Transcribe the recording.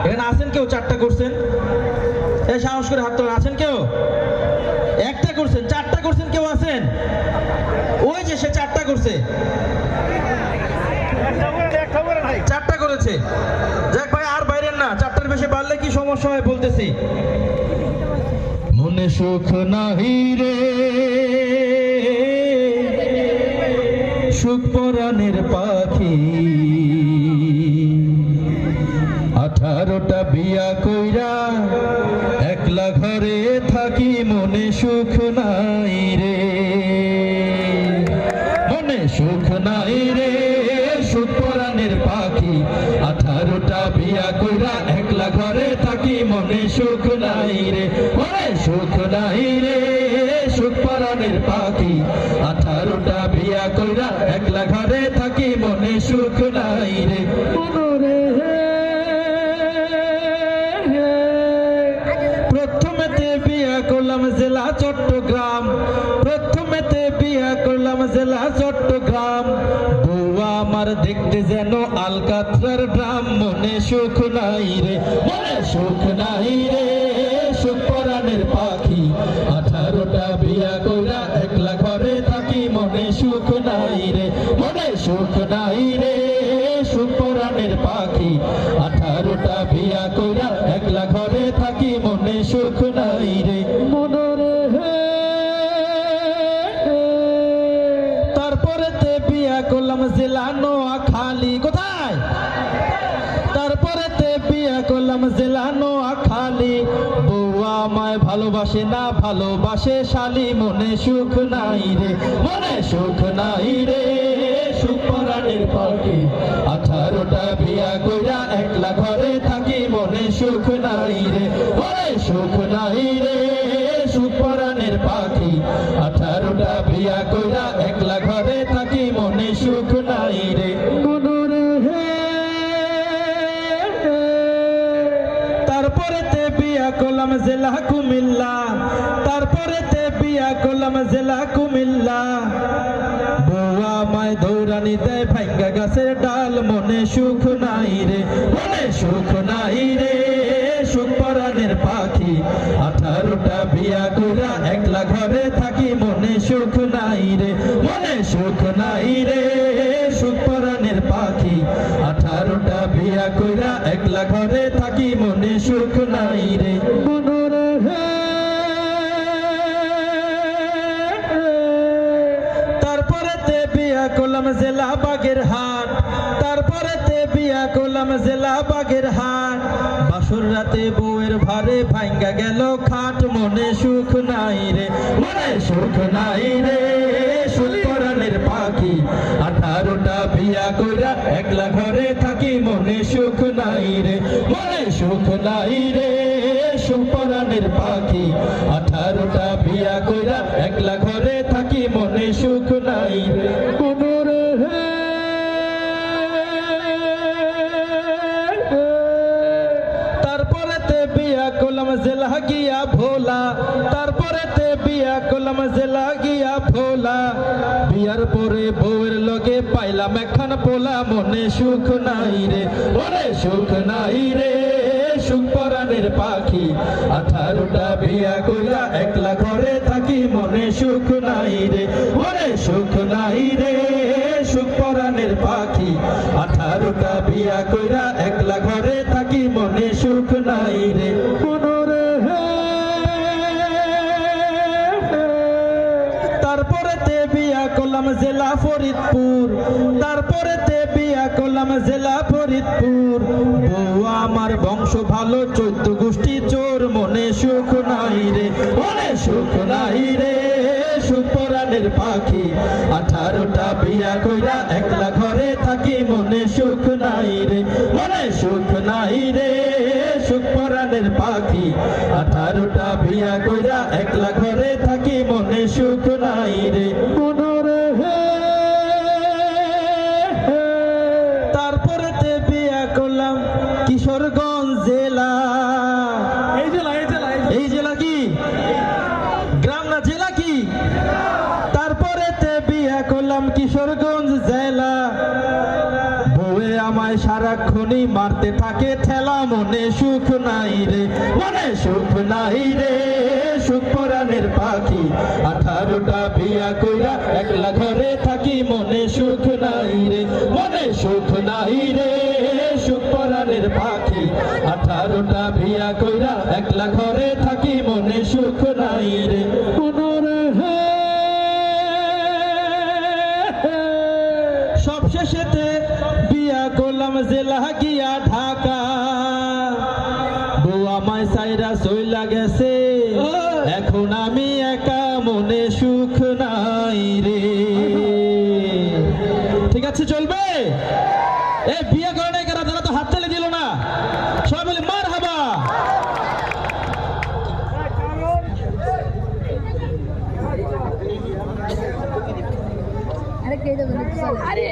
এখানে আছেন কেউ 4টা করছেন? এই সাহস করে হাত তোলেন। আছেন কেউ? একটা করছেন। 4টা করছেন কেউ আছেন? ওই যে সে 4টা করছে, 4টা করেছে। যাক ভাই আর বাইরের না, 4টার বেশি বাড়লে কি সমস্যা হয় বলতেছি। মনে সুখ নাহি রে সুখ পরাণের পাখি, 18টা বিয়া কইরা একলা ঘরে থাকি, মনে সুখ নাই রে, মনে সুখ নাই রে সুখ পরাণের পাখি, 18টা বিয়া কইরা একলা ঘরে থাকি, মনে সুখ নাই রে, মনে সুখ নাই রে সুখ পরাণের পাখি, 18টা বিয়া কইরা একলা ঘরে থাকি, মনে সুখ নাই রে। প্রথমেতে বিয়া করলাম জেলা চট্টগ্রাম, প্রথমেতে বিয়া করলাম জেলা চট্টগ্রাম, বউয়া আমার দেখতে যেন আলকাতরার ড্রাম, মনে সুখ নাই রে, মনে সুখ নাই রে সুখ পরাণের পাখি, 18টা বিয়া কইরা একলা ঘরে থাকি, মনে সুখ নাই রে, মনে সুখ নাই রে সুখ পরাণের পাখি, 18টা বিয়া কইরা একলা ঘরে থাকি, মনে সুখ নাই রে, মনরে হে। তারপরেতে বিয়া করলাম জেলা নোয়াখালী, কোথায়? তারপরেতে বিয়া করলাম জেলা নোয়াখালী, বউয়া আমায় ভালোবাসে না ভালোবাসে শালি, মনে সুখ নাই রে, মনে সুখ নাই রে সুখ পরাণের পাখি, 18টা বিয়া কইরা একলা ঘরে থাকি, মনে সুখ নাই রে, মনে সুখ নাই রে সুখ পরাণের পাখি, 18টা বিয়া কইরা একলা ঘরে থাকি, মনে সুখ নাই রে, মনরে হে। তারপরেতে বিয়া করলাম জেলা কুমিল্লা, তারপরেতে বিয়া করলাম জেলা কুমিল্লা, বউয়া আমায় দৌড়ানি দেয় ভাঙ্গা গাছের ডাল, মনে সুখ নাই রে, মনে সুখ নাই রে সুখ পরাণের পাখি, 18টা বিয়া কইরা একলা ঘরে থাকি, মনে সুখ নাই রে, মনে সুখ নাই রে সুখ পরাণের পাখি, 18টা বিয়া কইরা একলা ঘরে থাকি, মনে সুখ নাই রে, মনরে হে। তারপরেতে বিয়া করলাম জেলা বাগেরহাট, তারপরেতে বিয়া করলাম জেলা বাগেরহাট, বাসর রাতে বউয়ের ভারে ভাঙ্গা গেল খাট, মনে সুখ নাই রে, মনে সুখ নাই রে সুখ পরাণের পাখি, 18টা বিয়া কইরা একলা ঘরে থাকি, মনে সুখ নাই রে, মনে সুখ নাই রে সুখ পরাণের পাখি, 18টা বিয়া কইরা একলা ঘরে থাকি, মনে সুখ নাই রে, মনরে হে। তারপরেতে বিয়া করলাম জেলা গিয়া ভোলা, তারপরেতে বিয়া করলাম জেলা গিয়া ভোলা, বিয়ার পরে বউয়ের লগে পাইলাম একখান পোলা, মনে সুখ নাই রে, মনে সুখ নাই রে সুখ পরাণের পাখি, 18টা বিয়া কইরা একলা ঘরে থাকি, মনে সুখ নাই রে, মনে সুখ নাই রে সুখ পরাণের পাখি, 18টা বিয়া কইরা একলা ঘরে থাকি, মনে সুখ নাই রে, মনরে হে। তারপরেতে বিয়া করলাম জেলা ফরিদপুর, তারপরেতে বিয়া করলাম জেলা ফরিদপুর, বউয়া আমার বংশ ভালো 14 গোষ্ঠী চোর, মনে সুখ নাই রে, মনে সুখ নাই রে সুখ পরাণের পাখি, 18টা বিয়া কইরা একলা ঘরে থাকি, মনে সুখ নাই রে, মনে সুখ নাই রে সুখ পরাণের পাখি, 18টা বিয়া কইরা একলা ঘরে থাকি, মনে সুখ নাই রে, মনরে হে। তারপরেতে বিয়া করলাম কিশোরগঞ্জ জেলা, এই জেলা এই জেলা এই জেলা কি গ্রাম না জেলা কি? তারপরেতে বিয়া করলাম কিশোরগঞ্জ জেলা, বউয়ে আমায় সারাক্ষণই মারতে দিতে থাকে ঠেলা, মনে সুখ নাই রে, মনে সুখ নাই রে, সুখ পরাণের পাখি। 18টা বিয়া কইরা একলা ঘরে থাকি, মনে সুখ নাই রে, মনে সুখ নাই রে, সুখ পরাণের পাখি। 18টা বিয়া কইরা একলা ঘরে থাকি, মনে সুখ নাই রে। সব শেষেতে বিয়া করলাম জেলা গিয়া ঢাকা, বউ আমায় সাইরা চইলা গেছে, এখন আমি একা, মনে সুখ নাই রে। ঠিক আছে, চলবে? এ বিয়ে করে নাই কারা, তারা তো হাত তালি দিল না, সবাই বলে মার হাবা। আরে